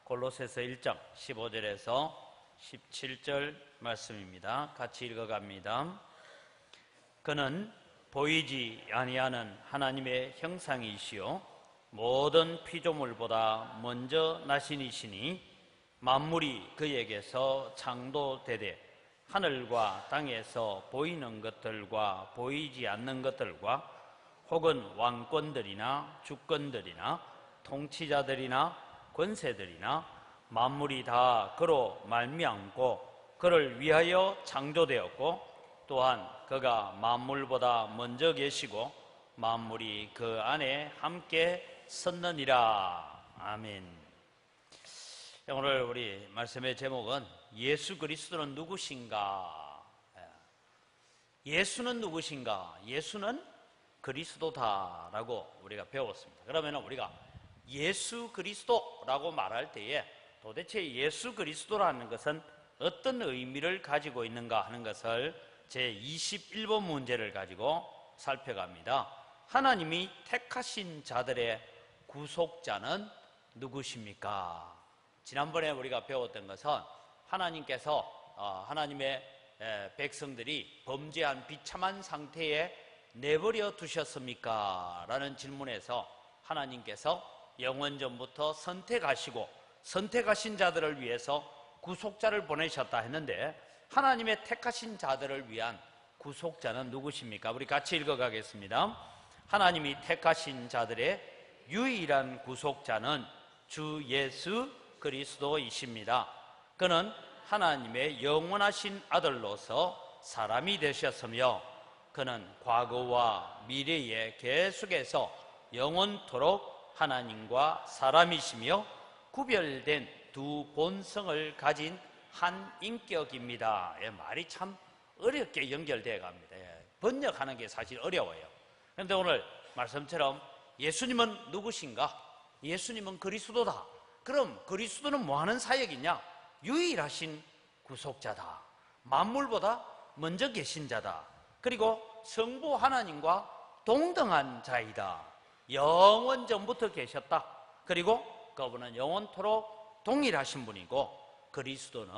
골로새서 1장 15절에서 17절 말씀입니다. 같이 읽어갑니다. 그는 보이지 아니하는 하나님의 형상이시요 모든 피조물보다 먼저 나신이시니 만물이 그에게서 창조되되 하늘과 땅에서 보이는 것들과 보이지 않는 것들과 혹은 왕권들이나 주권들이나 통치자들이나 권세들이나 만물이 다 그로 말미암고 그를 위하여 창조되었고 또한 그가 만물보다 먼저 계시고 만물이 그 안에 함께 섰느니라. 아멘. 오늘 우리 말씀의 제목은 예수 그리스도는 누구신가? 예수는 누구신가? 예수는 그리스도다라고 우리가 배웠습니다. 그러면 우리가 예수 그리스도라고 말할 때에 도대체 예수 그리스도라는 것은 어떤 의미를 가지고 있는가 하는 것을 제21번 문제를 가지고 살펴갑니다. 하나님이 택하신 자들의 구속자는 누구십니까? 지난번에 우리가 배웠던 것은 하나님께서 하나님의 백성들이 범죄한 비참한 상태에 내버려 두셨습니까? 라는 질문에서 하나님께서 영원전부터 선택하시고 선택하신 자들을 위해서 구속자를 보내셨다 했는데 하나님의 택하신 자들을 위한 구속자는 누구십니까? 우리 같이 읽어가겠습니다. 하나님이 택하신 자들의 유일한 구속자는 주 예수 그리스도이십니다. 그는 하나님의 영원하신 아들로서 사람이 되셨으며 그는 과거와 미래에 계속해서 영원토록 하나님과 사람이시며 구별된 두 본성을 가진 한 인격입니다. 말이 참 어렵게 연결되어 갑니다. 번역하는 게 사실 어려워요. 그런데 오늘 말씀처럼 예수님은 누구신가? 예수님은 그리스도다. 그럼 그리스도는 뭐 하는 사역이냐? 유일하신 구속자다. 만물보다 먼저 계신 자다. 그리고 성부 하나님과 동등한 자이다. 영원 전부터 계셨다. 그리고 그분은 영원토록 동일하신 분이고 그리스도는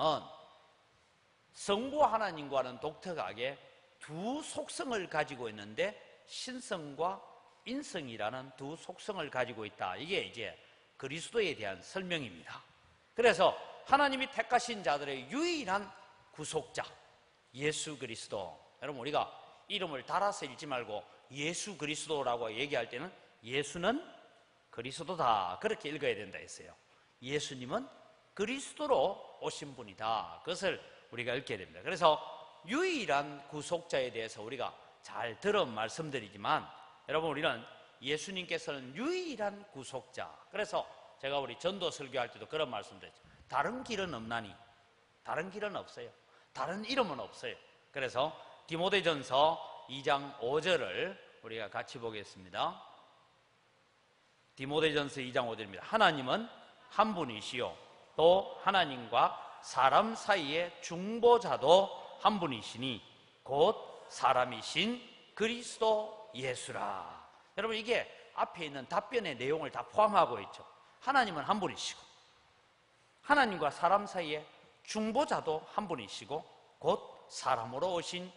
성부 하나님과는 독특하게 두 속성을 가지고 있는데 신성과 인성이라는 두 속성을 가지고 있다. 이게 이제 그리스도에 대한 설명입니다. 그래서 하나님이 택하신 자들의 유일한 구속자 예수 그리스도. 여러분 우리가 이름을 달아서 읽지 말고 예수 그리스도라고 얘기할 때는 예수는 그리스도다 그렇게 읽어야 된다 했어요. 예수님은 그리스도로 오신 분이다. 그것을 우리가 읽게 됩니다. 그래서 유일한 구속자에 대해서 우리가 잘 들은 말씀드리지만 여러분 우리는 예수님께서는 유일한 구속자. 그래서 제가 우리 전도 설교할 때도 그런 말씀드렸죠. 다른 길은 없나니? 다른 길은 없어요. 다른 이름은 없어요. 그래서 디모데전서 2장 5절을 우리가 같이 보겠습니다. 디모데전서 2장 5절입니다. 하나님은 한 분이시요 또 하나님과 사람 사이의 중보자도 한 분이시니 곧 사람이신 그리스도 예수라. 여러분 이게 앞에 있는 답변의 내용을 다 포함하고 있죠. 하나님은 한 분이시고 하나님과 사람 사이의 중보자도 한 분이시고 곧 사람으로 오신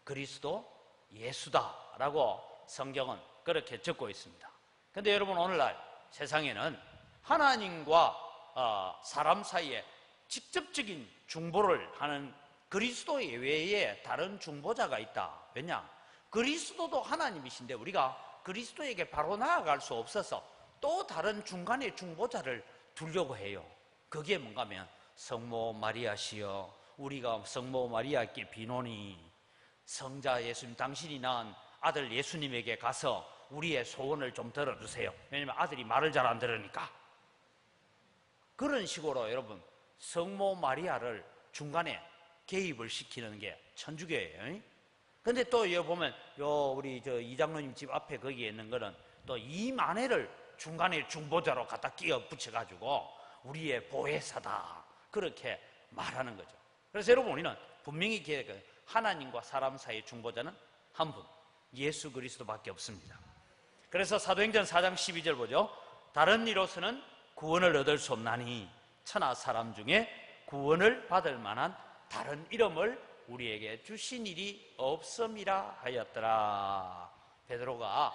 그리스도 예수다라고 성경은 그렇게 적고 있습니다. 그런데 여러분 오늘날 세상에는 하나님과 사람 사이에 직접적인 중보를 하는 그리스도 외에 다른 중보자가 있다. 왜냐? 그리스도도 하나님이신데 우리가 그리스도에게 바로 나아갈 수 없어서 또 다른 중간의 중보자를 두려고 해요. 그게 뭔가 하면 성모 마리아시여 우리가 성모 마리아께 비노니 성자 예수님 당신이 낳은 아들 예수님에게 가서 우리의 소원을 좀 들어주세요. 왜냐하면 아들이 말을 잘 안 들으니까. 그런 식으로 여러분 성모 마리아를 중간에 개입을 시키는 게 천주교예요. 근데 또 여기 보면 우리 이장로님 집 앞에 거기에 있는 거는 또 이만혜를 중간에 중보자로 갖다 끼워 붙여가지고 우리의 보혜사다 그렇게 말하는 거죠. 그래서 여러분 우리는 분명히 하나님과 사람 사이의 중보자는 한 분 예수 그리스도밖에 없습니다. 그래서 사도행전 4장 12절 보죠. 다른 이로서는 구원을 얻을 수 없나니 천하 사람 중에 구원을 받을 만한 다른 이름을 우리에게 주신 일이 없음이라 하였더라. 베드로가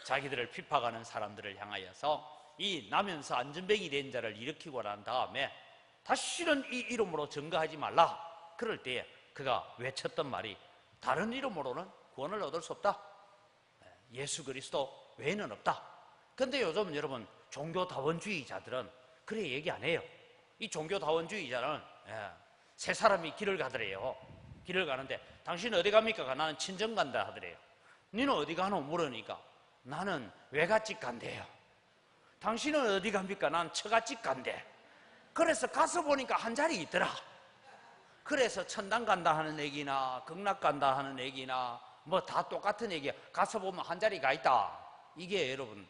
자기들을 핍박하는 사람들을 향하여서 이 나면서 안전뱅이 된 자를 일으키고 난 다음에 다시는 이 이름으로 증거하지 말라. 그럴 때에 그가 외쳤던 말이 다른 이름으로는 구원을 얻을 수 없다. 예수 그리스도 외에는 없다. 근데 요즘 여러분 종교다원주의자들은 그래 얘기 안 해요. 이 종교다원주의자는 세 사람이 길을 가더래요. 길을 가는데 당신 어디 갑니까? 나는 친정 간다 하더래요. 너는 어디 가노? 물으니까 나는 외갓집 간대요. 당신은 어디 갑니까? 난 처갓집 간대. 그래서 가서 보니까 한 자리 있더라. 그래서 천당 간다 하는 얘기나 극락 간다 하는 얘기나 뭐 다 똑같은 얘기야. 가서 보면 한 자리가 있다. 이게 여러분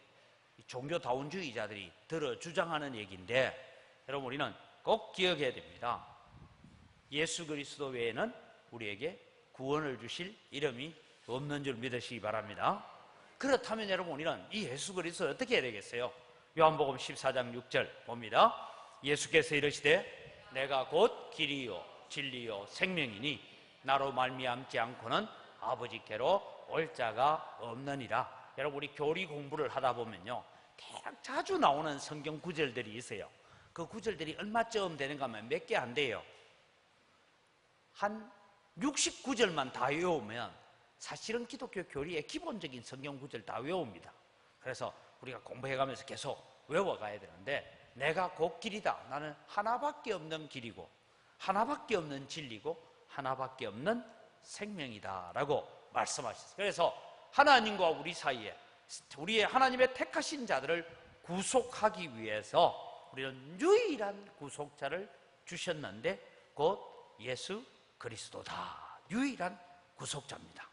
종교다원주의자들이 들어 주장하는 얘기인데, 여러분 우리는 꼭 기억해야 됩니다. 예수 그리스도 외에는 우리에게 구원을 주실 이름이 없는 줄 믿으시기 바랍니다. 그렇다면 여러분 우리는 이 예수 그리스도를 어떻게 해야 되겠어요? 요한복음 14장 6절 봅니다. 예수께서 이르시되 내가 곧 길이요 진리요 생명이니 나로 말미암지 않고는 아버지께로 올 자가 없느니라. 여러분 우리 교리 공부를 하다 보면요 대략 자주 나오는 성경 구절들이 있어요. 그 구절들이 얼마쯤 되는가 하면 몇 개 안 돼요. 한 69절만 다 외우면 사실은 기독교 교리의 기본적인 성경 구절 다 외웁니다. 그래서 우리가 공부해가면서 계속 외워가야 되는데, 내가 곧 길이다. 나는 하나밖에 없는 길이고 하나밖에 없는 진리고 하나밖에 없는 생명이다 라고 말씀하셨어요. 그래서 하나님과 우리 사이에 우리의 하나님의 택하신 자들을 구속하기 위해서 우리는 유일한 구속자를 주셨는데 곧 예수 그리스도다. 유일한 구속자입니다.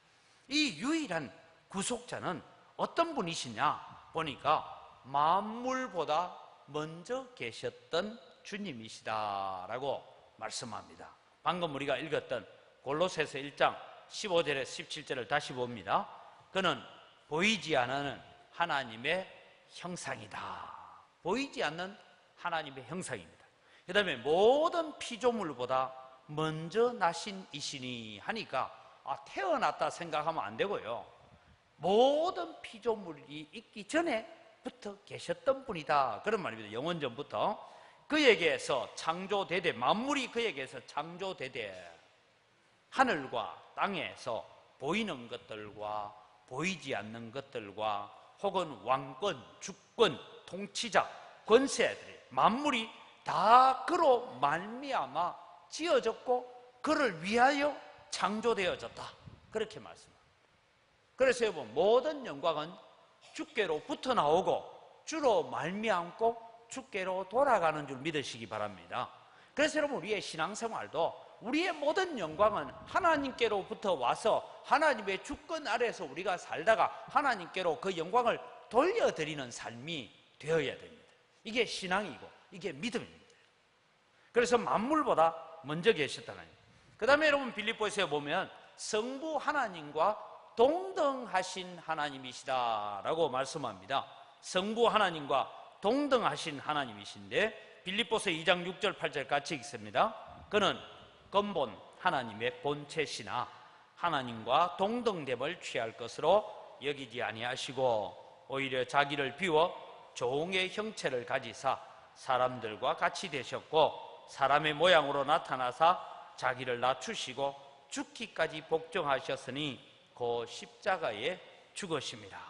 이 유일한 구속자는 어떤 분이시냐 보니까 만물보다 먼저 계셨던 주님이시다라고 말씀합니다. 방금 우리가 읽었던 골로새서 1장 15절에서 17절을 다시 봅니다. 그는 보이지 않는 하나님의 형상이다. 보이지 않는 하나님의 형상입니다. 그 다음에 모든 피조물보다 먼저 나신 이시니 하니까 태어났다 생각하면 안 되고요. 모든 피조물이 있기 전에부터 계셨던 분이다. 그런 말입니다. 영원전부터. 그에게서 창조되되, 만물이 그에게서 창조되되 하늘과 땅에서 보이는 것들과 보이지 않는 것들과 혹은 왕권, 주권, 통치자, 권세들이 만물이 다 그로 말미암아 지어졌고 그를 위하여 창조되어졌다. 그렇게 말씀합니다. 그래서 여러분 모든 영광은 주께로부터 나오고 주로 말미암고 주께로 돌아가는 줄 믿으시기 바랍니다. 그래서 여러분 우리의 신앙생활도 우리의 모든 영광은 하나님께로부터 와서 하나님의 주권 아래에서 우리가 살다가 하나님께로 그 영광을 돌려드리는 삶이 되어야 됩니다. 이게 신앙이고 이게 믿음입니다. 그래서 만물보다 먼저 계셨다는 거예요. 그 다음에 여러분 빌립보서에 보면 성부 하나님과 동등하신 하나님이시다라고 말씀합니다. 성부 하나님과 동등하신 하나님이신데 빌립보서 2장 6절 8절 같이 읽습니다. 그는 근본 하나님의 본체시나 하나님과 동등됨을 취할 것으로 여기지 아니하시고 오히려 자기를 비워 종의 형체를 가지사 사람들과 같이 되셨고 사람의 모양으로 나타나사 자기를 낮추시고 죽기까지 복종하셨으니 그 십자가에 죽으십니다.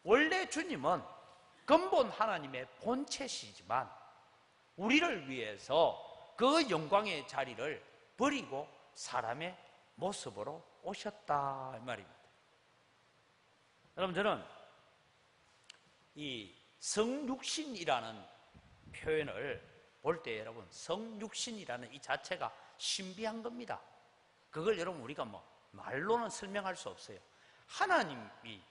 원래 주님은 근본 하나님의 본체시지만 우리를 위해서 그 영광의 자리를 버리고 사람의 모습으로 오셨다 이 말입니다. 여러분 저는 이 성육신이라는 표현을 볼 때 여러분 성육신이라는 이 자체가 신비한 겁니다. 그걸 여러분 우리가 뭐 말로는 설명할 수 없어요. 하나님이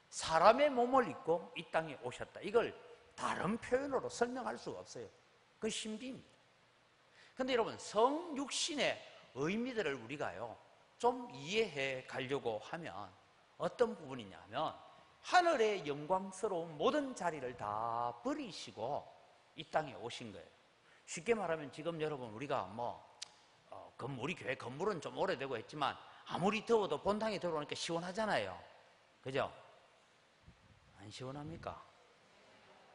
사람의 몸을 입고 이 땅에 오셨다. 이걸 다른 표현으로 설명할 수가 없어요. 그건 신비입니다. 그런데 여러분 성육신의 의미들을 우리가요 좀 이해해 가려고 하면 어떤 부분이냐면 하늘의 영광스러운 모든 자리를 다 버리시고 이 땅에 오신 거예요. 쉽게 말하면 지금 여러분 우리가 우리 교회 건물은 좀 오래되고 했지만 아무리 더워도 본당에 들어오니까 시원하잖아요. 그죠? 안 시원합니까?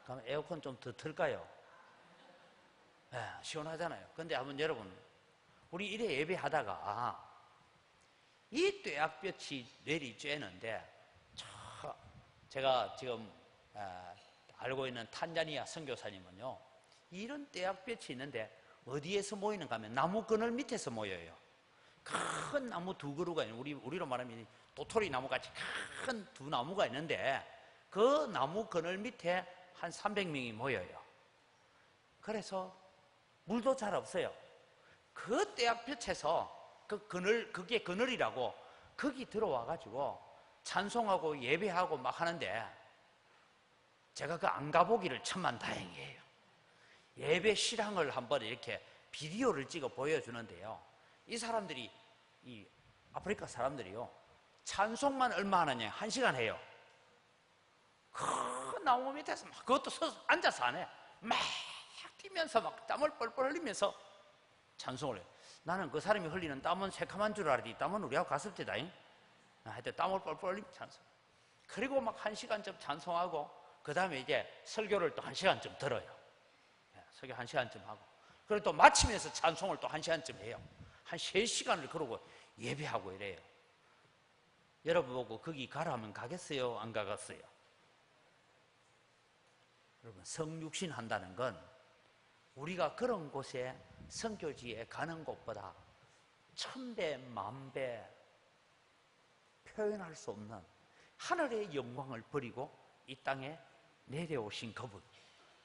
그럼 에어컨 좀 더 틀까요? 네, 시원하잖아요. 근데 한번 여러분, 우리 이래 예배하다가 이 뙤약볕이 내리쬐는데, 제가 지금 알고 있는 탄자니아 선교사님은요, 이런 뙤약볕이 있는데 어디에서 모이는가 하면 나무 그늘 밑에서 모여요. 큰 나무 두 그루가 있는, 우리로 말하면 도토리 나무같이 큰 두 나무가 있는데 그 나무 그늘 밑에 한 300명이 모여요. 그래서 물도 잘 없어요. 그 뙤약볕에서 그게 그늘이라고 거기 들어와가지고 찬송하고 예배하고 막 하는데, 제가 그 안 가보기를 천만다행이에요. 예배 실황을 한번 이렇게 비디오를 찍어 보여주는데요, 이 사람들이, 이 아프리카 사람들이요, 찬송만 얼마 하느냐, 1시간 해요. 큰 나무 밑에서 막, 그것도 앉아서 안 해. 막 뛰면서 막 땀을 뻘뻘 흘리면서 찬송을 해요. 나는 그 사람이 흘리는 땀은 새카만 줄 알았지, 땀은 우리하고 갔을 때다잉. 하여튼 땀을 뻘뻘 흘리면 찬송. 그리고 막 1시간쯤 찬송하고, 그 다음에 이제 설교를 또 1시간쯤 들어요. 설교 1시간쯤 하고, 그리고 또 마치면서 찬송을 또 1시간쯤 해요. 한 3시간을 그러고 예배하고 이래요. 여러분 보고 거기 가라면 가겠어요? 안 가겠어요? 여러분, 성육신 한다는 건 우리가 그런 곳에 선교지에 가는 것보다 1000배, 10,000배 표현할 수 없는 하늘의 영광을 버리고 이 땅에 내려오신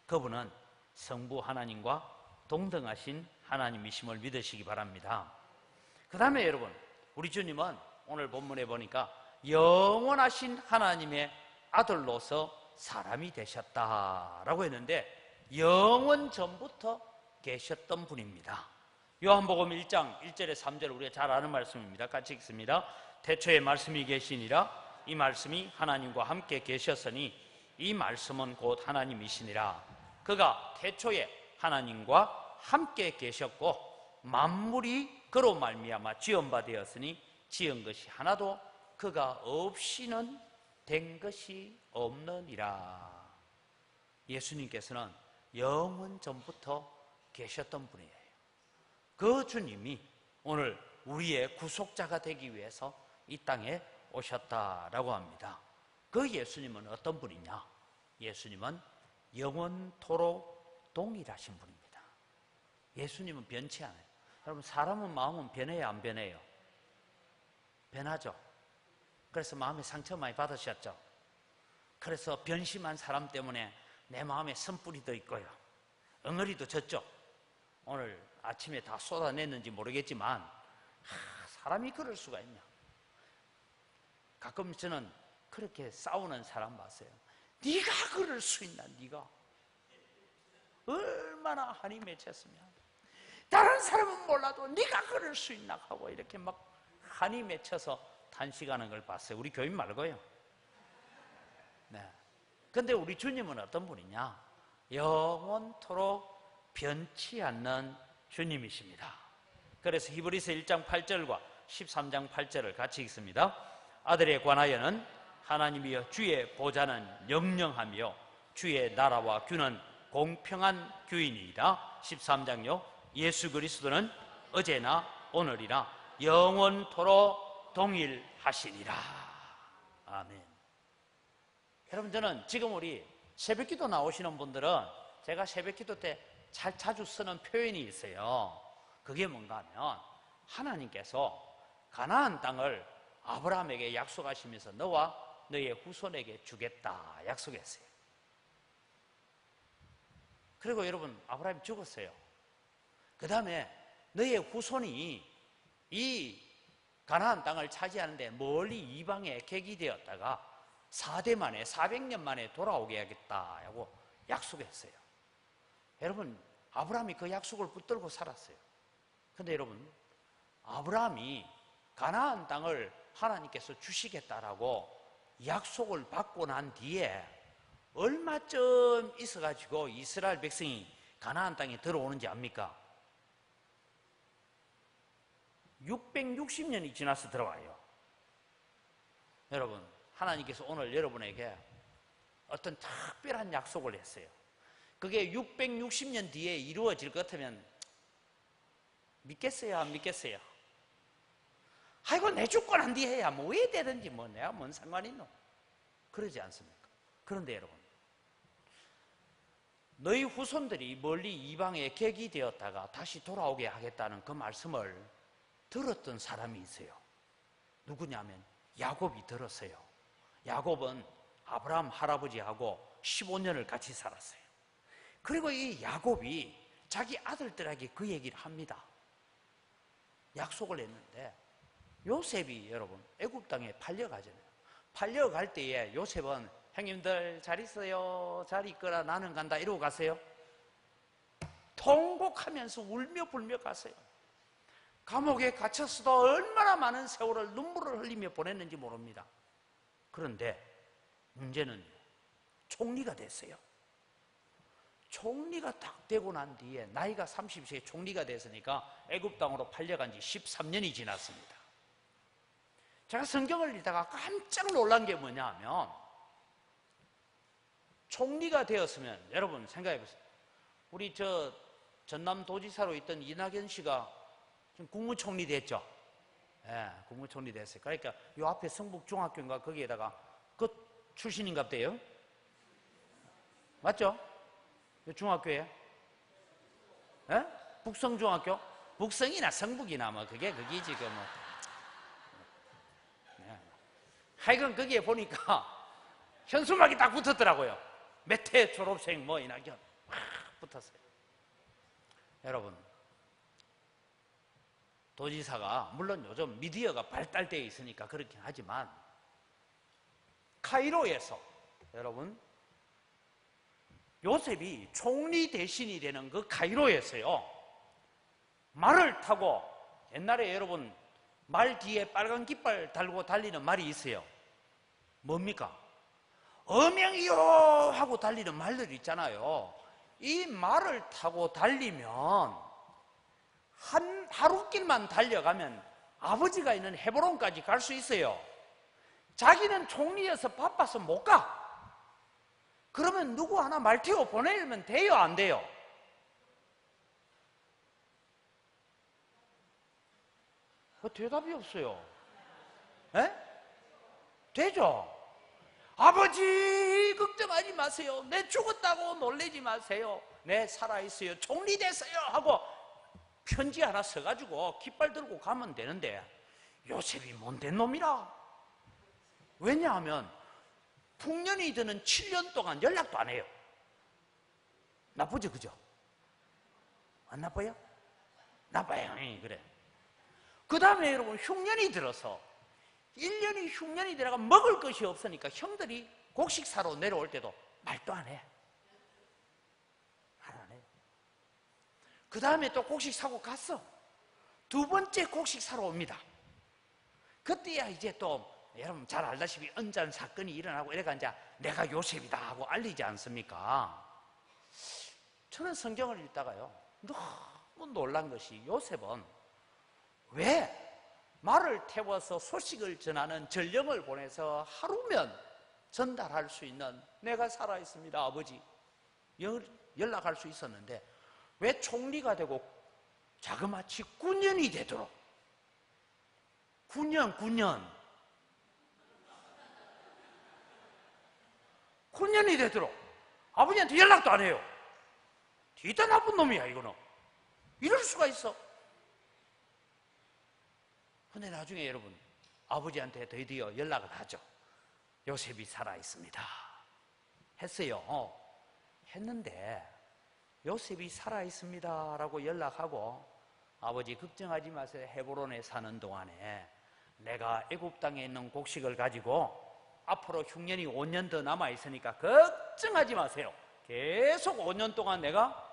그분은 성부 하나님과 동등하신 하나님이심을 믿으시기 바랍니다. 그 다음에 여러분, 우리 주님은 오늘 본문에 보니까 영원하신 하나님의 아들로서 사람이 되셨다라고 했는데, 영원 전부터 계셨던 분입니다. 요한복음 1장 1절에 3절, 우리가 잘 아는 말씀입니다. 같이 읽습니다. 태초에 말씀이 계시니라. 이 말씀이 하나님과 함께 계셨으니 이 말씀은 곧 하나님이시니라. 그가 태초에 하나님과 함께 계셨고 만물이 그로 말미암아 지은 바 되었으니 지은 것이 하나도 그가 없이는 된 것이 없느니라. 예수님께서는 영원 전부터 계셨던 분이에요. 그 주님이 오늘 우리의 구속자가 되기 위해서 이 땅에 오셨다라고 합니다. 그 예수님은 어떤 분이냐? 예수님은 영원토록 동일하신 분입니다. 예수님은 변치 않아요. 여러분, 사람은 마음은 변해요, 안 변해요? 변하죠. 그래서 마음에 상처 많이 받으셨죠. 그래서 변심한 사람 때문에 내 마음에 선뿌리도 있고요, 엉어리도 졌죠. 오늘 아침에 다 쏟아냈는지 모르겠지만 사람이 그럴 수가 있냐. 가끔 저는 그렇게 싸우는 사람 봤어요. 네가 그럴 수 있나? 네가 얼마나 한이 맺혔으면, 다른 사람은 몰라도 네가 그럴 수 있나 하고 이렇게 막 한이 맺혀서 단식하는 걸 봤어요. 우리 교인 말고요. 네. 근데 우리 주님은 어떤 분이냐? 영원토록 변치 않는 주님이십니다. 그래서 히브리서 1장 8절과 13장 8절을 같이 읽습니다. 아들에 관하여는 하나님이여 주의 보좌는 영영하며 주의 나라와 규는 공평한 규이니이다. 13장요. 예수 그리스도는 어제나 오늘이나 영원토록 동일하시니라. 아멘. 여러분, 저는 지금 우리 새벽기도 나오시는 분들은 제가 새벽기도 때 자주 쓰는 표현이 있어요. 그게 뭔가 하면, 하나님께서 가나안 땅을 아브라함에게 약속하시면서 너와 너의 후손에게 주겠다 약속했어요. 그리고 여러분, 아브라함이 죽었어요. 그 다음에 너의 후손이 이 가나안 땅을 차지하는데 멀리 이방에 객이되었다가 4대 만에 400년 만에 돌아오게 하겠다고 약속했어요. 여러분, 아브라함이 그 약속을 붙들고 살았어요. 근데 여러분, 아브라함이 가나안 땅을 하나님께서 주시겠다라고 약속을 받고 난 뒤에 얼마쯤 있어가지고 이스라엘 백성이 가나안 땅에 들어오는지 압니까? 660년이 지나서 들어와요. 여러분, 하나님께서 오늘 여러분에게 어떤 특별한 약속을 했어요. 그게 660년 뒤에 이루어질 것 같으면 믿겠어요? 안 믿겠어요? 아이고, 내 죽고 난 뒤에야 뭐 왜 되든지 뭐 내가 뭔 상관이 있노? 그러지 않습니까? 그런데 여러분, 너희 후손들이 멀리 이방에 객이 되었다가 다시 돌아오게 하겠다는 그 말씀을 들었던 사람이 있어요. 누구냐면 야곱이 들었어요. 야곱은 아브라함 할아버지하고 15년을 같이 살았어요. 그리고 이 야곱이 자기 아들들에게 그 얘기를 합니다. 약속을 했는데 요셉이 여러분 애굽 땅에 팔려가잖아요. 팔려갈 때에 요셉은 형님들 잘 있어요, 잘 있거라, 나는 간다 이러고 갔어요. 통곡하면서 울며 불며 갔어요. 감옥에 갇혔어도 얼마나 많은 세월을 눈물을 흘리며 보냈는지 모릅니다. 그런데 문제는 총리가 됐어요. 총리가 딱 되고 난 뒤에 나이가 30세에 총리가 됐으니까 애굽 땅으로 팔려간 지 13년이 지났습니다. 제가 성경을 읽다가 깜짝 놀란 게 뭐냐 하면 총리가 되었으면 여러분 생각해 보세요. 우리 전남도지사로 있던 이낙연 씨가 지금 국무총리 됐죠? 예, 국무총리 됐어요. 그러니까 요 앞에 성북중학교인가 거기에다가 그 출신인가 보대요. 맞죠? 요 중학교에? 예? 북성중학교? 북성이나 성북이나 뭐 그게 지금 뭐. 예. 하여간 거기에 보니까 현수막이 딱 붙었더라고요. 몇 회 졸업생 뭐 이낙연 막 붙었어요. 여러분, 도지사가 물론 요즘 미디어가 발달되어 있으니까 그렇긴 하지만 카이로에서 여러분 요셉이 총리 대신이 되는 그 카이로에서요 말을 타고, 옛날에 여러분 말 뒤에 빨간 깃발 달고 달리는 말이 있어요. 뭡니까? 어명이요 하고 달리는 말들 있잖아요. 이 말을 타고 달리면 하루길만 달려가면 아버지가 있는 헤브론까지 갈 수 있어요. 자기는 총리여서 바빠서 못 가. 그러면 누구 하나 말 태워 보내면 돼요, 안 돼요? 대답이 없어요. 에? 되죠? 아버지 걱정하지 마세요. 내 죽었다고 놀라지 마세요. 내 살아있어요. 총리 됐어요 하고 편지 하나 써가지고 깃발 들고 가면 되는데 요셉이 못된 놈이라. 왜냐하면 풍년이 드는 7년 동안 연락도 안 해요. 나쁘죠, 그죠? 안 나빠요? 나빠요. 그래. 그 다음에 여러분 흉년이 들어서 1년이 흉년이 들어가 먹을 것이 없으니까 형들이 곡식 사러 내려올 때도 말도 안 해. 말 안 해. 그 다음에 또 곡식 사고 갔어. 두 번째 곡식 사러 옵니다. 그때야 이제 또 여러분 잘 알다시피 은잔 사건이 일어나고 이래가 이제 내가 요셉이다 하고 알리지 않습니까? 저는 성경을 읽다가요 너무 놀란 것이 요셉은 왜 말을 태워서 소식을 전하는 전령을 보내서 하루면 전달할 수 있는 내가 살아있습니다 아버지 연락할 수 있었는데 왜 총리가 되고 자그마치 9년이 되도록 9년이 되도록 아버지한테 연락도 안 해요. 뒤다 나쁜 놈이야 이거는. 이럴 수가 있어. 근데 나중에 여러분 아버지한테 드디어 연락을 하죠. 요셉이 살아있습니다 했어요. 했는데 요셉이 살아있습니다 라고 연락하고 아버지 걱정하지 마세요. 헤브론에 사는 동안에 내가 애굽 땅에 있는 곡식을 가지고 앞으로 흉년이 5년 더 남아있으니까 걱정하지 마세요. 계속 5년 동안 내가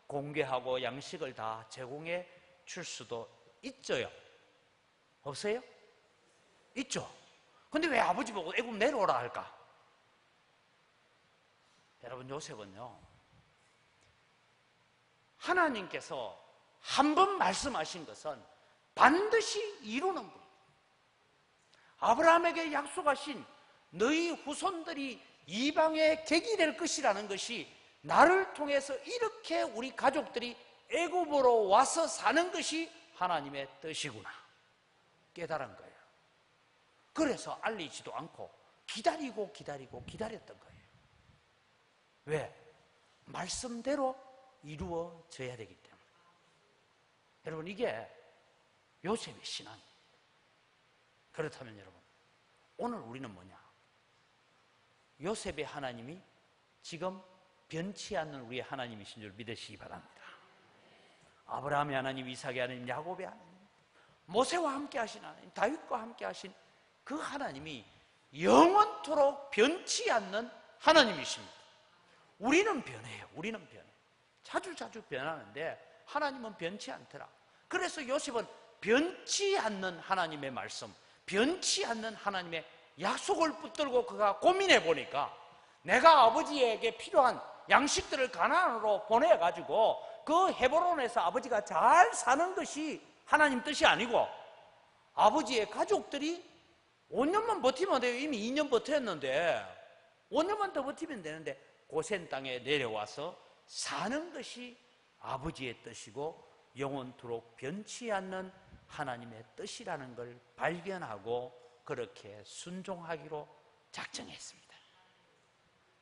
공개하고 양식을 다 제공해 줄 수도 있죠요. 없어요? 있죠. 근데 왜 아버지 보고 애굽 내려오라 할까? 여러분 요셉은요 하나님께서 한 번 말씀하신 것은 반드시 이루는 분. 아브라함에게 약속하신 너희 후손들이 이방의 객이 될 것이라는 것이 나를 통해서 이렇게 우리 가족들이 애굽으로 와서 사는 것이 하나님의 뜻이구나 깨달은 거예요. 그래서 알리지도 않고 기다렸던 거예요. 왜? 말씀대로 이루어져야 되기 때문에. 여러분, 이게 요셉의 신앙이에요. 그렇다면 여러분, 오늘 우리는 뭐냐? 요셉의 하나님이 지금 변치 않는 우리의 하나님이신 줄 믿으시기 바랍니다. 아브라함의 하나님, 이삭의 하나님, 야곱의 하나님, 모세와 함께 하신 하나님, 다윗과 함께 하신 그 하나님이 영원토록 변치 않는 하나님이십니다. 우리는 변해요. 우리는 변해. 자주 변하는데 하나님은 변치 않더라. 그래서 요셉은 변치 않는 하나님의 말씀, 변치 않는 하나님의 약속을 붙들고 그가 고민해 보니까 내가 아버지에게 필요한 양식들을 가나안으로 보내가지고 그 헤브론에서 아버지가 잘 사는 것이 하나님 뜻이 아니고 아버지의 가족들이 5년만 버티면 돼요. 이미 2년 버텼는데 5년만 더 버티면 되는데 고센 땅에 내려와서 사는 것이 아버지의 뜻이고 영원토록 변치 않는 하나님의 뜻이라는 걸 발견하고 그렇게 순종하기로 작정했습니다.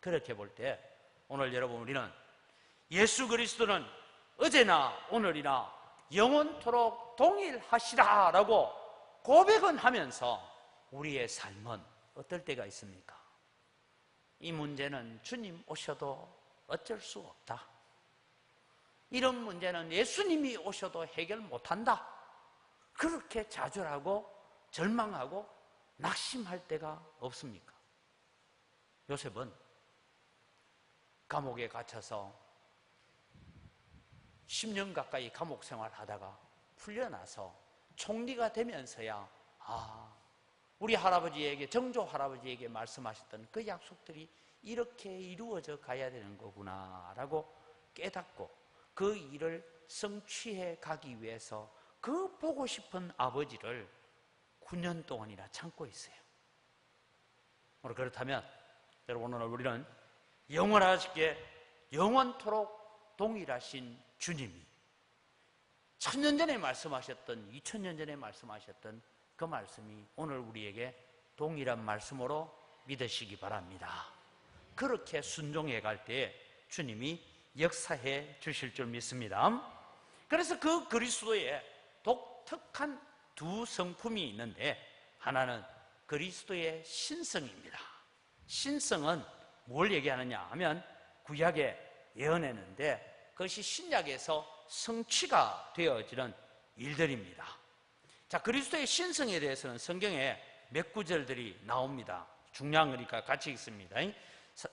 그렇게 볼 때 오늘 여러분, 우리는 예수 그리스도는 어제나 오늘이나 영원토록 동일하시라라고 고백은 하면서 우리의 삶은 어떨 때가 있습니까? 이 문제는 주님 오셔도 어쩔 수 없다. 이런 문제는 예수님이 오셔도 해결 못한다. 그렇게 좌절하고 절망하고 낙심할 때가 없습니까? 요셉은 감옥에 갇혀서 10년 가까이 감옥 생활하다가 풀려나서 총리가 되면서야 우리 할아버지에게, 정조 할아버지에게 말씀하셨던 그 약속들이 이렇게 이루어져 가야 되는 거구나 라고 깨닫고 그 일을 성취해 가기 위해서 그 보고 싶은 아버지를 9년 동안이나 참고 있어요. 오늘 그렇다면 여러분, 오늘 우리는 영원하시게 영원토록 동일하신 주님이 1000년 전에 말씀하셨던, 2000년 전에 말씀하셨던 그 말씀이 오늘 우리에게 동일한 말씀으로 믿으시기 바랍니다. 그렇게 순종해 갈 때 주님이 역사해 주실 줄 믿습니다. 그래서 그 그리스도의 독특한 두 성품이 있는데 하나는 그리스도의 신성입니다. 신성은 뭘 얘기하느냐 하면 구약에 예언했는데 그것이 신약에서 성취가 되어지는 일들입니다. 자, 그리스도의 신성에 대해서는 성경에 몇 구절들이 나옵니다. 중요한 거니까 같이 읽습니다.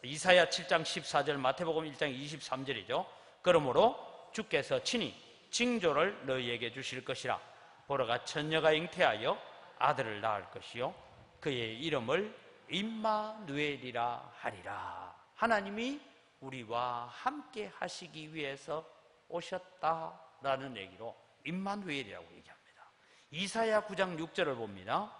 이사야 7장 14절, 마태복음 1장 23절이죠. 그러므로 주께서 친히 징조를 너희에게 주실 것이라. 보라가 처녀가 잉태하여 아들을 낳을 것이요 그의 이름을 임마누엘이라 하리라. 하나님이 우리와 함께 하시기 위해서 오셨다라는 얘기로 임마누엘이라고 얘기합니다. 이사야 9장 6절을 봅니다.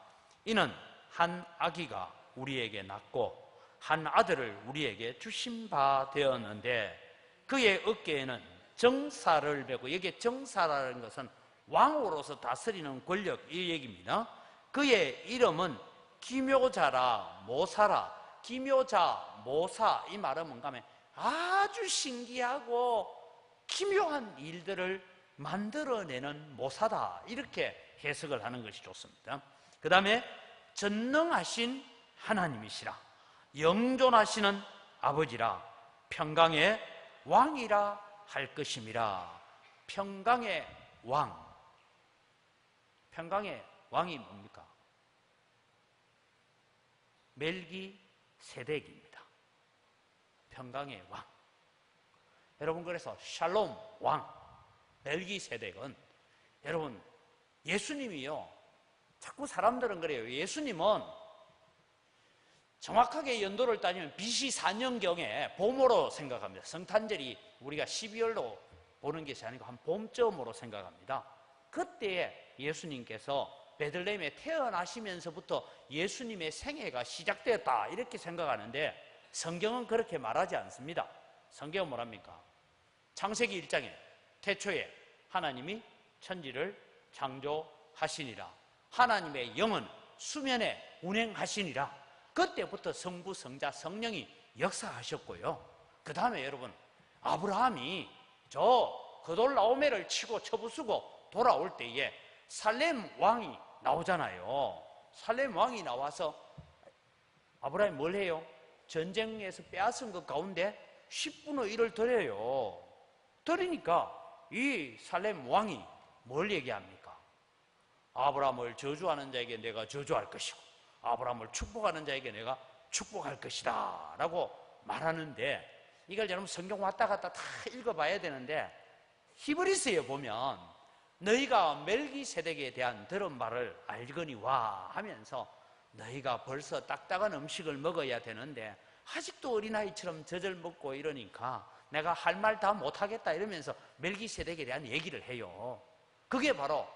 이는 한 아기가 우리에게 낳고 한 아들을 우리에게 주신 바 되었는데 그의 어깨에는 정사를 메고, 여기에 정사라는 것은 왕으로서 다스리는 권력, 이 얘기입니다. 그의 이름은 기묘자라 모사라. 기묘자, 모사, 이 말은 뭔가 하면 아주 신기하고 기묘한 일들을 만들어내는 모사다, 이렇게 해석을 하는 것이 좋습니다. 그 다음에 전능하신 하나님이시라, 영존하시는 아버지라, 평강의 왕이라 할 것임이라. 평강의 왕, 평강의 왕이 뭡니까? 멜기세덱입니다. 평강의 왕. 여러분, 그래서 샬롬 왕 멜기세덱은, 여러분, 예수님이요, 자꾸 사람들은 그래요. 예수님은 정확하게 연도를 따지면 BC 4년경에 봄으로 생각합니다. 성탄절이 우리가 12월로 보는 것이 아니고 한 봄쯤으로 생각합니다. 그때 예수님께서 베들레헴에 태어나시면서부터 예수님의 생애가 시작되었다 이렇게 생각하는데 성경은 그렇게 말하지 않습니다. 성경은 뭐랍니까? 창세기 1장에 태초에 하나님이 천지를 창조하시니라. 하나님의 영은 수면에 운행하시니라. 그때부터 성부, 성자, 성령이 역사하셨고요. 그 다음에 여러분, 아브라함이 저 그돌라오메를 치고 쳐부수고 돌아올 때에 살렘 왕이 나오잖아요. 살렘 왕이 나와서 아브라함이 뭘 해요? 전쟁에서 빼앗은 것 가운데 10분의 1을 드려요. 드리니까 이 살렘 왕이 뭘 얘기합니까? 아브라함을 저주하는 자에게 내가 저주할 것이고 아브라함을 축복하는 자에게 내가 축복할 것이다 라고 말하는데, 이걸 여러분 성경 왔다 갔다 다 읽어봐야 되는데, 히브리서에 보면 너희가 멜기세덱에 대한 들은 말을 알거니와 하면서 너희가 벌써 딱딱한 음식을 먹어야 되는데 아직도 어린아이처럼 젖을 먹고 이러니까 내가 할 말 다 못하겠다 이러면서 멜기세덱에 대한 얘기를 해요. 그게 바로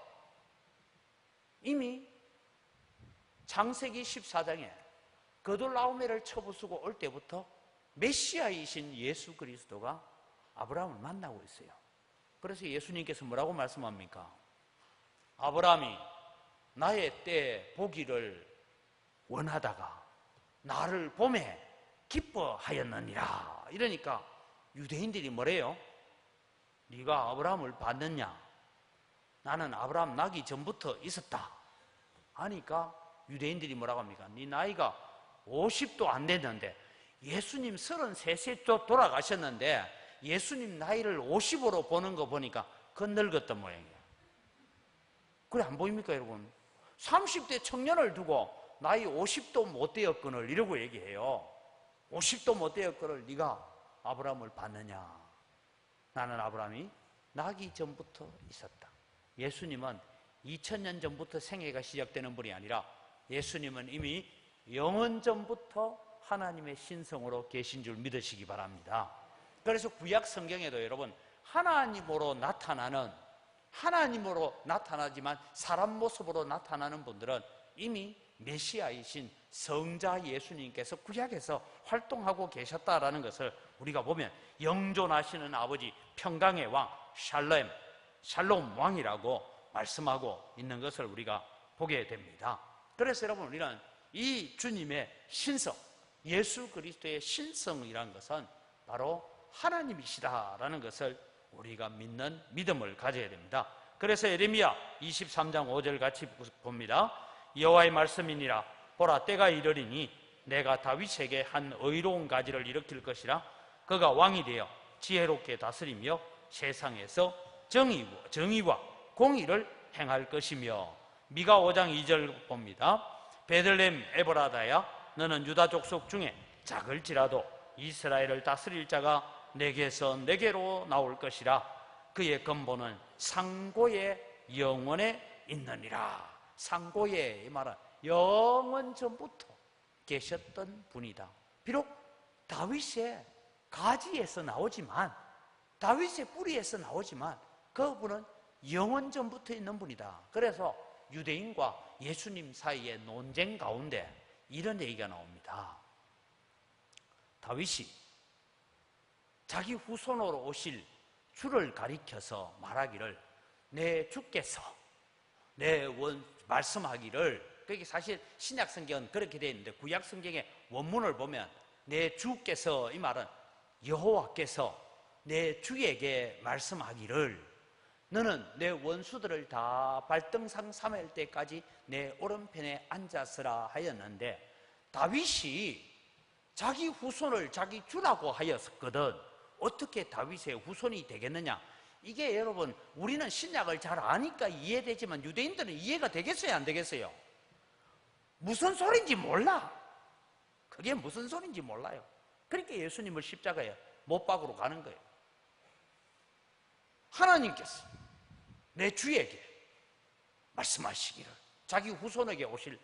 이미 창세기 14장에 그돌라오메를 쳐부수고 올 때부터 메시아이신 예수 그리스도가 아브라함을 만나고 있어요. 그래서 예수님께서 뭐라고 말씀합니까? 아브라함이 나의 때 보기를 원하다가 나를 보매 기뻐하였느니라. 이러니까 유대인들이 뭐래요? 네가 아브라함을 봤느냐? 나는 아브라함 나기 전부터 있었다 하니까 유대인들이 뭐라고 합니까? 네 나이가 50도 안 됐는데, 예수님 33세 돌아가셨는데 예수님 나이를 50으로 보는 거 보니까 겉늙었던 모양이에요. 그래 안 보입니까 여러분? 30대 청년을 두고 나이 50도 못 되었거늘 이러고 얘기해요. 50도 못 되었거늘 네가 아브라함을 봤느냐? 나는 아브라함이 나기 전부터 있었다. 예수님은 2000년 전부터 생애가 시작되는 분이 아니라 예수님은 이미 영원 전부터 하나님의 신성으로 계신 줄 믿으시기 바랍니다. 그래서 구약 성경에도 여러분 하나님으로 나타나지만 사람 모습으로 나타나는 분들은 이미 메시아이신 성자 예수님께서 구약에서 활동하고 계셨다라는 것을 우리가 보면, 영존하시는 아버지, 평강의 왕, 샬롬 왕이라고 말씀하고 있는 것을 우리가 보게 됩니다. 그래서 여러분 우리는 이 주님의 신성, 예수 그리스도의 신성이라는 것은 바로 하나님이시다라는 것을 우리가 믿는 믿음을 가져야 됩니다. 그래서 예레미야 23장 5절 같이 봅니다. 여호와의 말씀이니라. 보라, 때가 이르리니 내가 다윗에게 한 의로운 가지를 일으킬 것이라. 그가 왕이 되어 지혜롭게 다스리며 세상에서 정의와 공의를 행할 것이며. 미가 5장 2절 봅니다. 베들레헴 에브라다야, 너는 유다 족속 중에 작을지라도 이스라엘을 다스릴 자가 내게서 내게로 나올 것이라. 그의 근본은 상고의 영원에 있느니라. 상고의 이 말은 영원 전부터 계셨던 분이다. 비록 다윗의 가지에서 나오지만, 다윗의 뿌리에서 나오지만 그분은 영원 전부터 있는 분이다. 그래서 유대인과 예수님 사이의 논쟁 가운데 이런 얘기가 나옵니다. 다윗이 자기 후손으로 오실 주를 가리켜서 말하기를 내 주께서 말씀하기를, 그게 사실 신약 성경은 그렇게 되어 있는데 구약 성경의 원문을 보면 내 주께서, 이 말은 여호와께서 내 주에게 말씀하기를 너는 내 원수들을 다 발등상 삼을 때까지 내 오른편에 앉았으라 하였는데, 다윗이 자기 후손을 자기 주라고 하였거든 어떻게 다윗의 후손이 되겠느냐? 이게 여러분 우리는 신약을 잘 아니까 이해되지만 유대인들은 이해가 되겠어요 안 되겠어요? 무슨 소린지 몰라. 그게 무슨 소린지 몰라요. 그러니까 예수님을 십자가에 못 박으러 가는 거예요. 하나님께서 내 주에게 말씀하시기를, 자기 후손에게 오실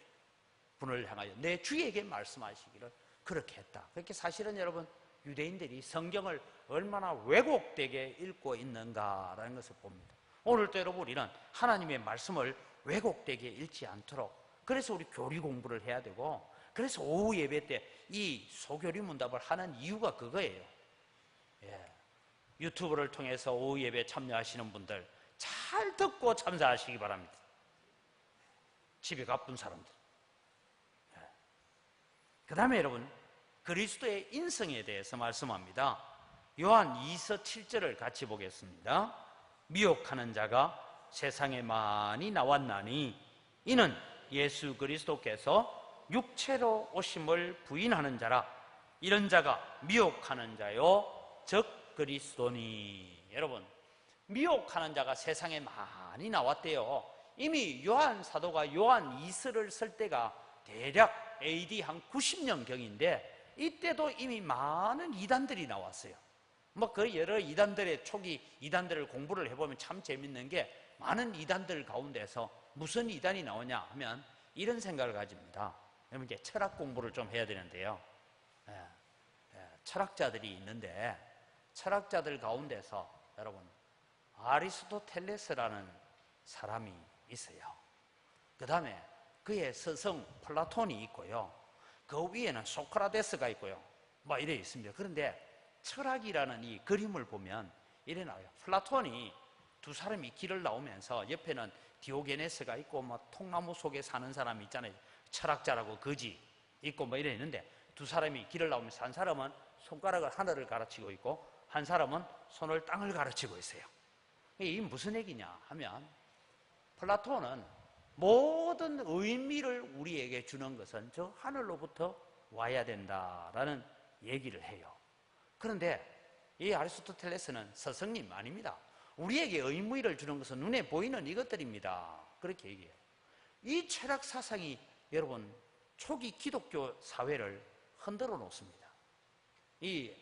분을 향하여 내 주에게 말씀하시기를 그렇게 했다. 그렇게 사실은 여러분 유대인들이 성경을 얼마나 왜곡되게 읽고 있는가라는 것을 봅니다. 오늘도 여러분 우리는 하나님의 말씀을 왜곡되게 읽지 않도록, 그래서 우리 교리 공부를 해야 되고, 그래서 오후 예배 때 이 소교리 문답을 하는 이유가 그거예요. 예. 유튜브를 통해서 오후 예배 참여하시는 분들 잘 듣고 참사하시기 바랍니다. 집에 가쁜 사람들. 예. 그 다음에 여러분, 그리스도의 인성에 대해서 말씀합니다. 요한 2서 7절을 같이 보겠습니다. 미혹하는 자가 세상에 많이 나왔나니 이는 예수 그리스도께서 육체로 오심을 부인하는 자라. 이런 자가 미혹하는 자요 즉 그리스도니. 여러분, 미혹하는 자가 세상에 많이 나왔대요. 이미 요한 사도가 요한 2서를 쓸 때가 대략 AD 한 90년경인데 이때도 이미 많은 이단들이 나왔어요. 뭐 그 여러 이단들의 초기 이단들을 공부를 해보면 참 재밌는 게, 많은 이단들 가운데서 무슨 이단이 나오냐 하면 이런 생각을 가집니다. 여러분, 이제 철학 공부를 좀 해야 되는데요. 철학자들이 있는데, 철학자들 가운데서 여러분 아리스토텔레스라는 사람이 있어요. 그 다음에 그의 스승 플라톤이 있고요. 그 위에는 소크라테스가 있고요. 뭐 이래 있습니다. 그런데 철학이라는 이 그림을 보면 이래 나와요. 플라톤이 두 사람이 길을 나오면서 옆에는 디오게네스가 있고 뭐 통나무 속에 사는 사람이 있잖아요. 철학자라고 거지 있고 뭐 이래 있는데, 두 사람이 길을 나오면서 한 사람은 손가락을 하늘을 가르치고 있고 한 사람은 손을 땅을 가르치고 있어요. 이게 무슨 얘기냐 하면, 플라톤은 모든 의미를 우리에게 주는 것은 저 하늘로부터 와야 된다라는 얘기를 해요. 그런데 이 아리스토텔레스는 스승님 아닙니다. 우리에게 의미를 주는 것은 눈에 보이는 이것들입니다. 그렇게 얘기해요. 이 철학 사상이 여러분 초기 기독교 사회를 흔들어 놓습니다. 이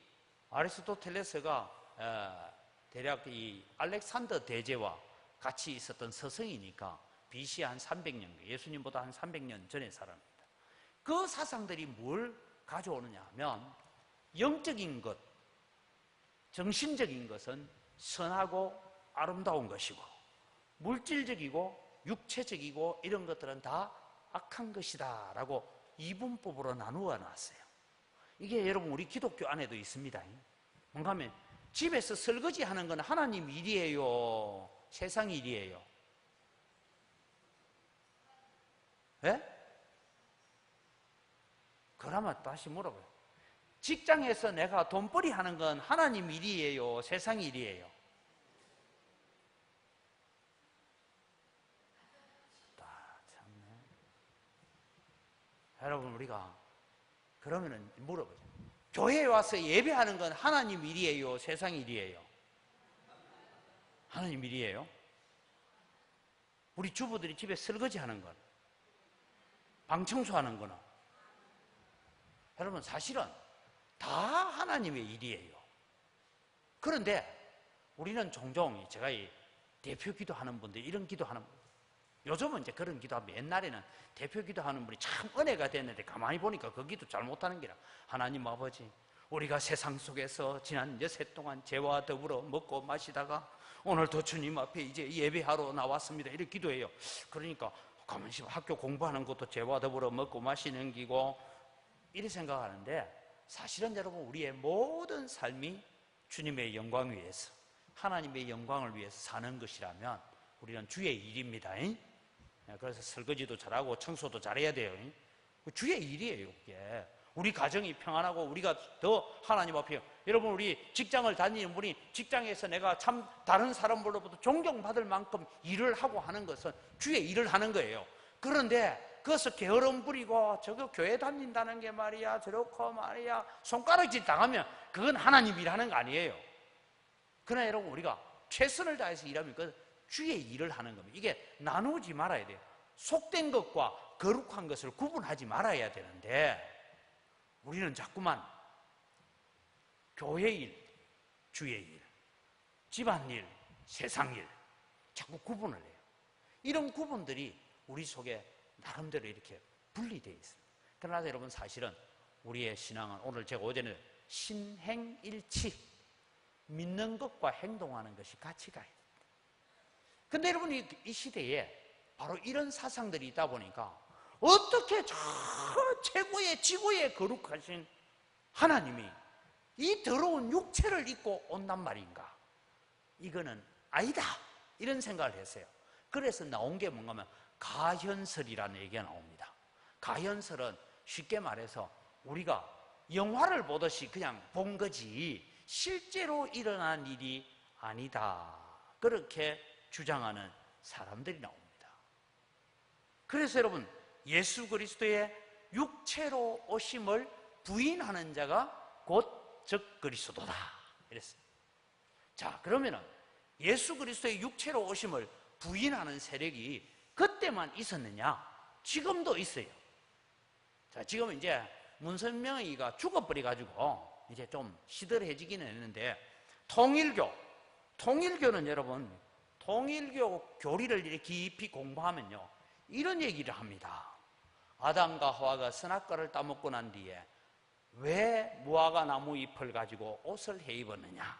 아리스토텔레스가 대략 이 알렉산더 대제와 같이 있었던 스승이니까 BC 한 300년, 예수님보다 한 300년 전의 사람입니다. 그 사상들이 뭘 가져오느냐 하면, 영적인 것, 정신적인 것은 선하고 아름다운 것이고, 물질적이고 육체적이고 이런 것들은 다 악한 것이다 라고 이분법으로 나누어 놨어요. 이게 여러분 우리 기독교 안에도 있습니다. 뭔가 하면 집에서 설거지 하는 건 하나님 일이에요, 세상 일이에요? 예? 그러면 다시 물어봐요. 직장에서 내가 돈벌이 하는 건 하나님 일이에요, 세상 일이에요? 참네. 여러분, 우리가 그러면은 물어보죠. 교회에 와서 예배하는 건 하나님 일이에요, 세상 일이에요? 하나님 일이에요? 우리 주부들이 집에 설거지 하는 건, 방 청소하는 거는 여러분 사실은 다 하나님의 일이에요. 그런데 우리는 종종 제가 이 대표 기도하는 분들, 이런 기도하는 분들, 요즘은 이제 그런 기도하면, 옛날에는 대표 기도하는 분이 참 은혜가 됐는데 가만히 보니까 그 기도 잘못하는 게라. 하나님 아버지, 우리가 세상 속에서 지난 여세 동안 죄와 더불어 먹고 마시다가 오늘도 주님 앞에 이제 예배하러 나왔습니다, 이렇게 기도해요. 그러니까 가만히 있으면 학교 공부하는 것도 죄와 더불어 먹고 마시는 기고 이렇게 생각하는데, 사실은 여러분 우리의 모든 삶이 주님의 영광 위해서, 하나님의 영광을 위해서 사는 것이라면 우리는 주의 일입니다. 그래서 설거지도 잘하고 청소도 잘해야 돼요. 주의 일이에요. 그게 우리 가정이 평안하고 우리가 더 하나님 앞에, 여러분 우리 직장을 다니는 분이 직장에서 내가 참 다른 사람들로부터 존경받을 만큼 일을 하고 하는 것은 주의 일을 하는 거예요. 그런데 그것을 게으름 부리고 저거 교회 다닌다는 게 말이야 저렇고 말이야 손가락질 당하면 그건 하나님 일하는 거 아니에요. 그러나 여러분 우리가 최선을 다해서 일하면 그 주의 일을 하는 겁니다. 이게 나누지 말아야 돼요. 속된 것과 거룩한 것을 구분하지 말아야 되는데, 우리는 자꾸만 교회 일, 주의 일, 집안일, 세상 일 자꾸 구분을 해요. 이런 구분들이 우리 속에 나름대로 이렇게 분리되어 있습니다. 그러나 여러분 사실은 우리의 신앙은, 오늘 제가 어제는 신행일치, 믿는 것과 행동하는 것이 같이 가야 됩니다. 근데 여러분, 이 시대에 바로 이런 사상들이 있다 보니까 어떻게 저 최고의 지구의 거룩하신 하나님이 이 더러운 육체를 입고 온단 말인가? 이거는 아니다, 이런 생각을 했어요. 그래서 나온 게 뭔가 하면 가현설이라는 얘기가 나옵니다. 가현설은 쉽게 말해서 우리가 영화를 보듯이 그냥 본 거지 실제로 일어난 일이 아니다, 그렇게 주장하는 사람들이 나옵니다. 그래서 여러분, 예수 그리스도의 육체로 오심을 부인하는 자가 곧 적그리스도다, 이랬어요. 자, 그러면은 예수 그리스도의 육체로 오심을 부인하는 세력이 그때만 있었느냐? 지금도 있어요. 자, 지금 이제 문선명이가 죽어버려가지고 이제 좀 시들해지기는 했는데, 통일교는 여러분, 통일교 교리를 이렇게 깊이 공부하면요, 이런 얘기를 합니다. 아담과 하와가 선악과를 따먹고 난 뒤에 왜 무화과 나무 잎을 가지고 옷을 해 입었느냐?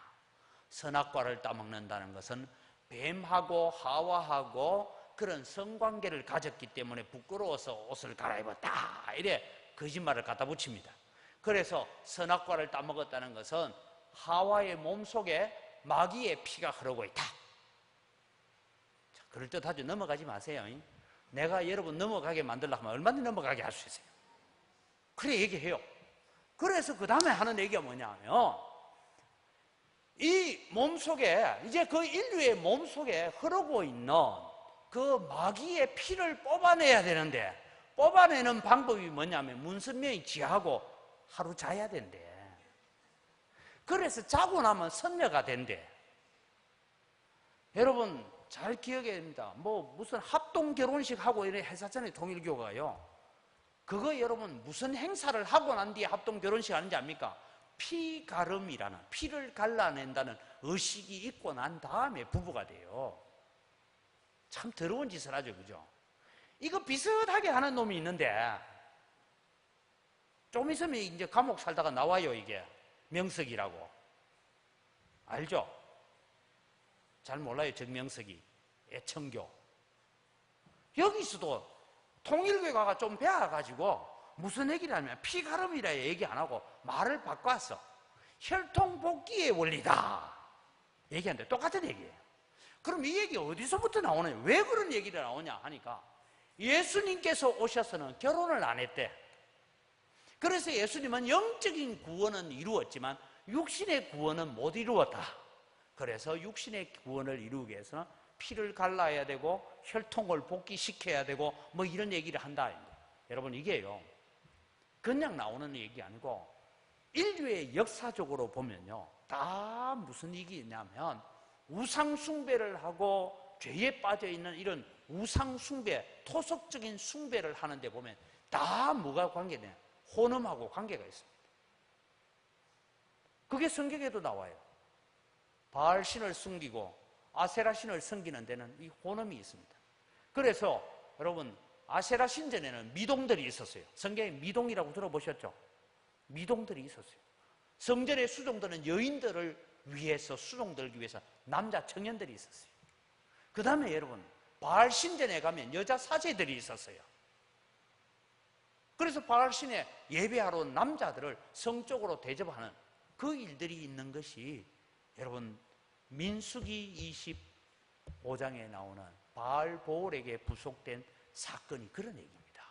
선악과를 따먹는다는 것은 뱀하고 하와하고 그런 성관계를 가졌기 때문에 부끄러워서 옷을 갈아입었다, 이래 거짓말을 갖다 붙입니다. 그래서 선악과를 따먹었다는 것은 하와의 몸속에 마귀의 피가 흐르고 있다. 자, 그럴듯하죠. 넘어가지 마세요. 내가 여러분 넘어가게 만들려고 하면 얼마든지 넘어가게 할 수 있어요. 그래 얘기해요. 그래서 그 다음에 하는 얘기가 뭐냐면, 이 몸속에, 이제 그 인류의 몸속에 흐르고 있는 그 마귀의 피를 뽑아내야 되는데, 뽑아내는 방법이 뭐냐면 문선명이 지하고 하루 자야 된대. 그래서 자고 나면 선녀가 된대. 여러분 잘 기억해야 됩니다. 뭐 무슨 합동 결혼식 하고 이래 했었잖아요, 통일교가요. 그거 여러분 무슨 행사를 하고 난 뒤에 합동 결혼식 하는지 압니까? 피가름이라는, 피를 갈라낸다는 의식이 있고 난 다음에 부부가 돼요. 참 더러운 짓을 하죠, 그죠? 이거 비슷하게 하는 놈이 있는데 좀 있으면 이제 감옥 살다가 나와요. 이게 명석이라고 알죠? 잘 몰라요. 정명석이 애청교. 여기서도 통일교가가 좀 배워가지고 무슨 얘기를 하냐면 피가름이라 얘기 안 하고 말을 바꿔서 혈통복귀의 원리다 얘기하는데 똑같은 얘기예요. 그럼 이 얘기 어디서부터 나오느냐? 왜 그런 얘기를 나오냐 하니까 예수님께서 오셔서는 결혼을 안 했대. 그래서 예수님은 영적인 구원은 이루었지만 육신의 구원은 못 이루었다. 그래서 육신의 구원을 이루기 위해서는 피를 갈라야 되고 혈통을 복귀시켜야 되고 뭐 이런 얘기를 한다. 여러분 이게요 그냥 나오는 얘기 아니고 인류의 역사적으로 보면요 다 무슨 얘기냐면 우상 숭배를 하고 죄에 빠져 있는 이런 우상 숭배, 토속적인 숭배를 하는데 보면 다 뭐가 관계냐? 혼음하고 관계가 있습니다. 그게 성경에도 나와요. 바알 신을 숨기고 아세라 신을 섬기는 데는 이 혼음이 있습니다. 그래서 여러분 아세라 신전에는 미동들이 있었어요. 성경에 미동이라고 들어보셨죠? 미동들이 있었어요. 성전의 수종들은 여인들을 위해서, 수종들기 위해서 남자 청년들이 있었어요. 그 다음에 여러분 바알 신전에 가면 여자 사제들이 있었어요. 그래서 바알 신에 예배하러 온 남자들을 성적으로 대접하는 그 일들이 있는 것이 여러분 민수기 25장에 나오는 바알보올에게 부속된 사건이 그런 얘기입니다.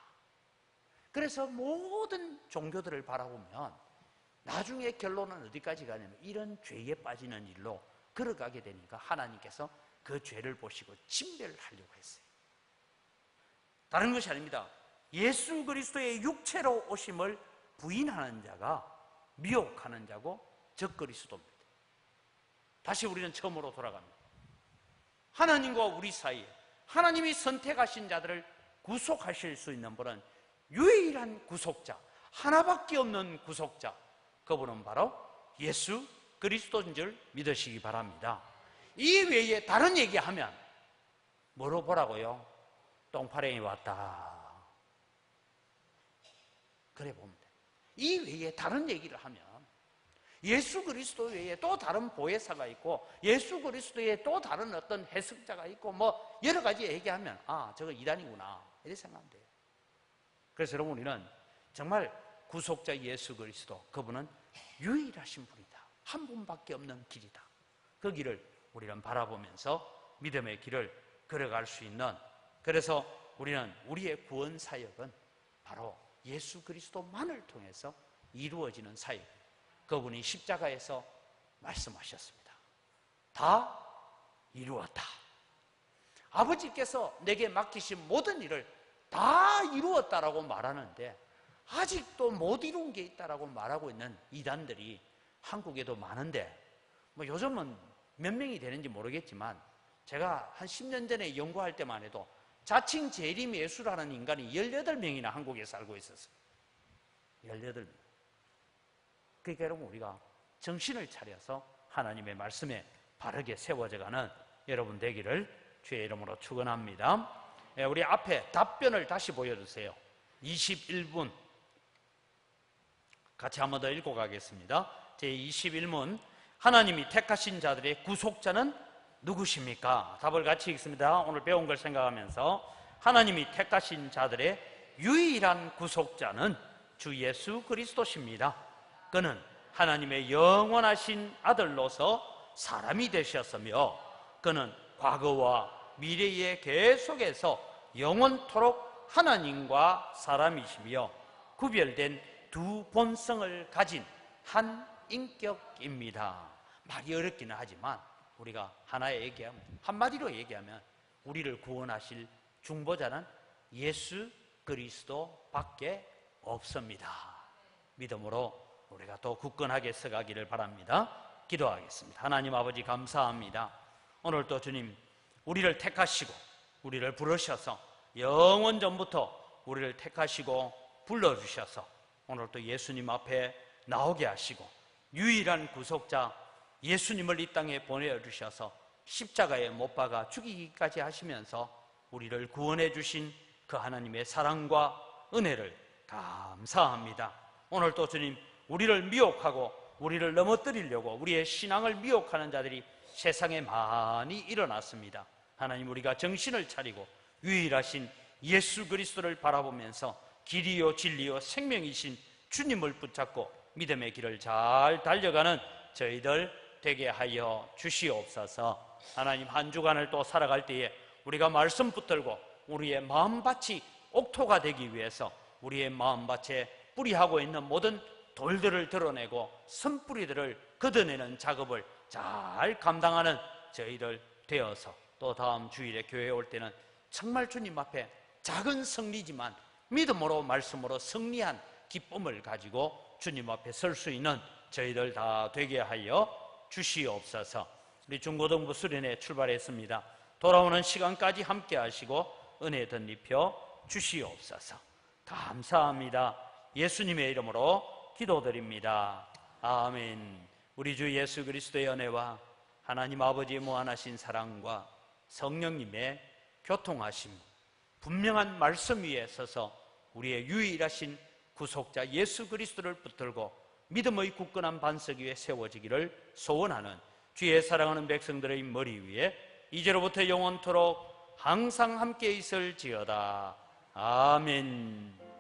그래서 모든 종교들을 바라보면 나중에 결론은 어디까지 가냐면 이런 죄에 빠지는 일로 걸어가게 되니까 하나님께서 그 죄를 보시고 진멸하려고 했어요. 다른 것이 아닙니다. 예수 그리스도의 육체로 오심을 부인하는 자가 미혹하는 자고 적그리스도입니다. 다시 우리는 처음으로 돌아갑니다. 하나님과 우리 사이에 하나님이 선택하신 자들을 구속하실 수 있는 분은 유일한 구속자, 하나밖에 없는 구속자, 그분은 바로 예수 그리스도인 줄 믿으시기 바랍니다. 이 외에 다른 얘기하면 뭐로 보라고요? 똥파랭이 왔다 그래 봅니다. 이 외에 다른 얘기를 하면 예수 그리스도 외에 또 다른 보혜사가 있고 예수 그리스도 외에 또 다른 어떤 해석자가 있고 뭐 여러 가지 얘기하면 저거 이단이구나 이렇게 생각하면 돼요. 그래서 여러분, 우리는 정말 구속자 예수 그리스도, 그분은 유일하신 분이다. 한 분밖에 없는 길이다. 그 길을 우리는 바라보면서 믿음의 길을 걸어갈 수 있는, 그래서 우리는 우리의 구원 사역은 바로 예수 그리스도만을 통해서 이루어지는 사역. 그분이 십자가에서 말씀하셨습니다. 다 이루었다. 아버지께서 내게 맡기신 모든 일을 다 이루었다라고 말하는데 아직도 못 이룬 게 있다라고 말하고 있는 이단들이 한국에도 많은데, 뭐 요즘은 몇 명이 되는지 모르겠지만 제가 한 10년 전에 연구할 때만 해도 자칭 재림 예수라는 인간이 18명이나 한국에 살고 있었어요. 18명. 그러니까 여러분, 우리가 정신을 차려서 하나님의 말씀에 바르게 세워져가는 여러분 되기를 주의 이름으로 축원합니다. 우리 앞에 답변을 다시 보여주세요. 21분 같이 한 번 더 읽고 가겠습니다. 제21문, 하나님이 택하신 자들의 구속자는 누구십니까? 답을 같이 읽습니다. 오늘 배운 걸 생각하면서, 하나님이 택하신 자들의 유일한 구속자는 주 예수 그리스도십니다. 그는 하나님의 영원하신 아들로서 사람이 되셨으며 그는 과거와 미래의 계속에서 영원토록 하나님과 사람이시며 구별된 두 본성을 가진 한 인격입니다. 말이 어렵기는 하지만 우리가 하나에 얘기하면, 한마디로 얘기하면 우리를 구원하실 중보자는 예수 그리스도밖에 없습니다. 믿음으로 우리가 더 굳건하게 서가기를 바랍니다. 기도하겠습니다. 하나님 아버지, 감사합니다. 오늘도 주님, 우리를 택하시고 우리를 부르셔서 영원 전부터 우리를 택하시고 불러주셔서 오늘 또 예수님 앞에 나오게 하시고 유일한 구속자 예수님을 이 땅에 보내주셔서 십자가에 못 박아 죽이기까지 하시면서 우리를 구원해 주신 그 하나님의 사랑과 은혜를 감사합니다. 오늘 또 주님, 우리를 미혹하고 우리를 넘어뜨리려고 우리의 신앙을 미혹하는 자들이 세상에 많이 일어났습니다. 하나님, 우리가 정신을 차리고 유일하신 예수 그리스도를 바라보면서 길이요 진리요 생명이신 주님을 붙잡고 믿음의 길을 잘 달려가는 저희들 되게 하여 주시옵소서. 하나님, 한 주간을 또 살아갈 때에 우리가 말씀 붙들고 우리의 마음밭이 옥토가 되기 위해서 우리의 마음밭에 뿌리하고 있는 모든 돌들을 드러내고 선뿌리들을 걷어내는 작업을 잘 감당하는 저희들 되어서 또 다음 주일에 교회에 올 때는 정말 주님 앞에 작은 승리지만 믿음으로 말씀으로 승리한 기쁨을 가지고 주님 앞에 설 수 있는 저희들 다 되게 하여 주시옵소서. 우리 중고등부 수련회 출발했습니다. 돌아오는 시간까지 함께 하시고 은혜 덧입혀 주시옵소서. 감사합니다. 예수님의 이름으로 기도드립니다. 아멘. 우리 주 예수 그리스도의 은혜와 하나님 아버지의 무한하신 사랑과 성령님의 교통하심, 분명한 말씀 위에 서서 우리의 유일하신 구속자 예수 그리스도를 붙들고 믿음의 굳건한 반석 위에 세워지기를 소원하는 주의 사랑하는 백성들의 머리 위에 이제로부터 영원토록 항상 함께 있을지어다. 아멘.